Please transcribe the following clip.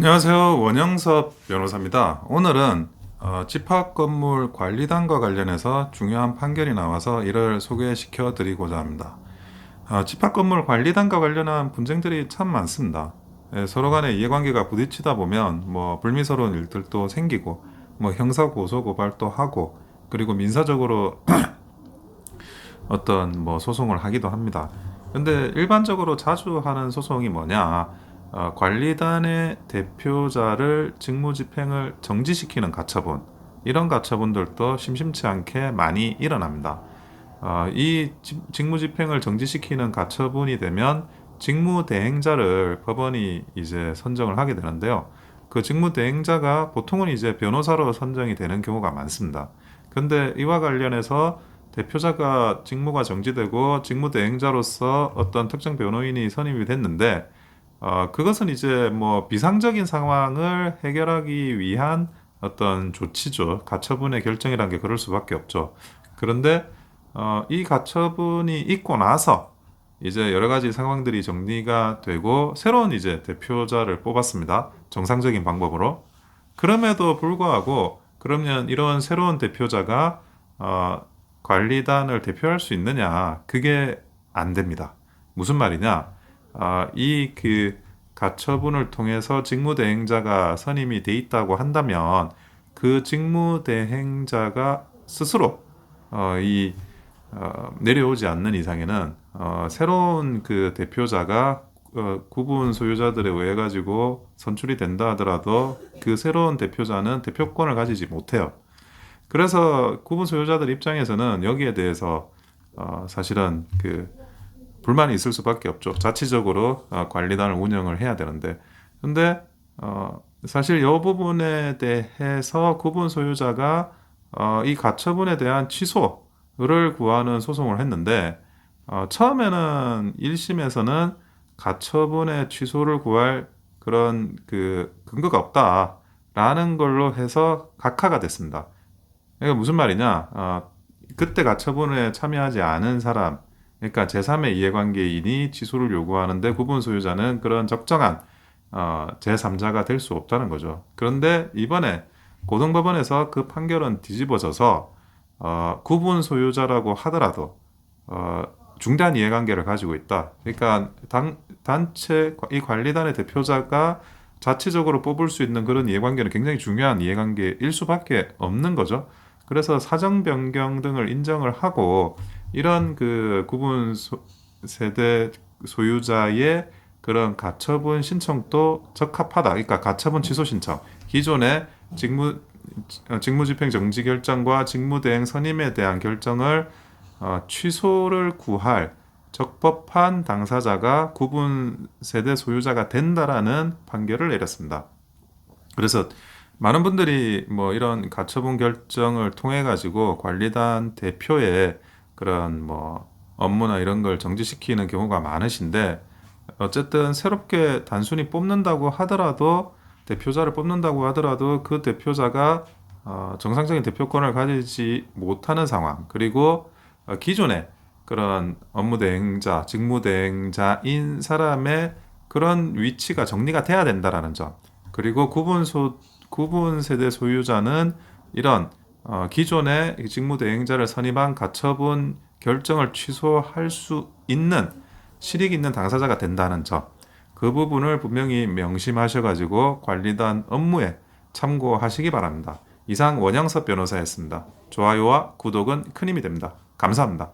안녕하세요. 원영섭 변호사입니다. 오늘은 집합건물 관리단과 관련해서 중요한 판결이 나와서 이를 소개시켜 드리고자 합니다. 집합건물 관리단과 관련한 분쟁들이 참 많습니다. 서로 간에 이해관계가 부딪히다 보면 불미스러운 일들도 생기고 형사 고소 고발도 하고, 그리고 민사적으로 어떤 소송을 하기도 합니다. 근데 일반적으로 자주 하는 소송이 뭐냐? 관리단의 대표자를 직무집행을 정지시키는 가처분, 이런 가처분들도 심심치 않게 많이 일어납니다. 이 직무집행을 정지시키는 가처분이 되면 직무대행자를 법원이 이제 선정을 하게 되는데요. 그 직무대행자가 보통은 이제 변호사로 선정이 되는 경우가 많습니다. 근데 이와 관련해서 대표자가 직무가 정지되고 직무대행자로서 어떤 특정 변호인이 선임이 됐는데, 그것은 이제 비상적인 상황을 해결하기 위한 어떤 조치죠. 가처분의 결정이라는 게 그럴 수밖에 없죠. 그런데 이 가처분이 있고 나서 이제 여러 가지 상황들이 정리가 되고 새로운 이제 대표자를 뽑았습니다. 정상적인 방법으로. 그럼에도 불구하고 그러면 이런 새로운 대표자가 관리단을 대표할 수 있느냐? 그게 안 됩니다. 무슨 말이냐? 이 가처분을 통해서 직무대행자가 선임이 돼 있다고 한다면 그 직무대행자가 스스로 내려오지 않는 이상에는 새로운 그 대표자가 구분 소유자들에 의해 가지고 선출이 된다 하더라도 그 새로운 대표자는 대표권을 가지지 못해요. 그래서 구분 소유자들 입장에서는 여기에 대해서 사실은 불만이 있을 수밖에 없죠. 자치적으로 관리단을 운영을 해야 되는데, 근데 사실 이 부분에 대해서 구분 소유자가 이 가처분에 대한 취소를 구하는 소송을 했는데, 처음에는 1심에서는 가처분의 취소를 구할 그런 근거가 없다라는 걸로 해서 각하가 됐습니다. 그러니까 무슨 말이냐? 그때 가처분에 참여하지 않은 사람, 그러니까 제3의 이해관계인이 취소를 요구하는데 구분 소유자는 그런 적정한 제3자가 될 수 없다는 거죠. 그런데 이번에 고등법원에서 그 판결은 뒤집어져서 구분 소유자라고 하더라도 중대한 이해관계를 가지고 있다. 그러니까 단체 이 관리단의 대표자가 자체적으로 뽑을 수 있는 그런 이해관계는 굉장히 중요한 이해관계일 수밖에 없는 거죠. 그래서 사정 변경 등을 인정을 하고 이런 구분 세대 소유자의 그런 가처분 신청도 적합하다. 그러니까 가처분 취소 신청, 기존의 직무집행 정지 결정과 직무대행 선임에 대한 결정을 취소를 구할 적법한 당사자가 구분 세대 소유자가 된다라는 판결을 내렸습니다. 그래서 많은 분들이 이런 가처분 결정을 통해 가지고 관리단 대표의 그런 업무나 이런 걸 정지시키는 경우가 많으신데, 어쨌든 새롭게 단순히 뽑는다고 하더라도, 대표자를 뽑는다고 하더라도 그 대표자가 정상적인 대표권을 가지지 못하는 상황, 그리고 기존의 그런 업무대행자, 직무대행자인 사람의 그런 위치가 정리가 돼야 된다라는 점, 그리고 구분 세대 소유자는 이런 기존의 직무대행자를 선임한 가처분 결정을 취소할 수 있는 실익 있는 당사자가 된다는 점, 그 부분을 분명히 명심하셔가지고 관리단 업무에 참고하시기 바랍니다. 이상 원영섭 변호사였습니다. 좋아요와 구독은 큰 힘이 됩니다. 감사합니다.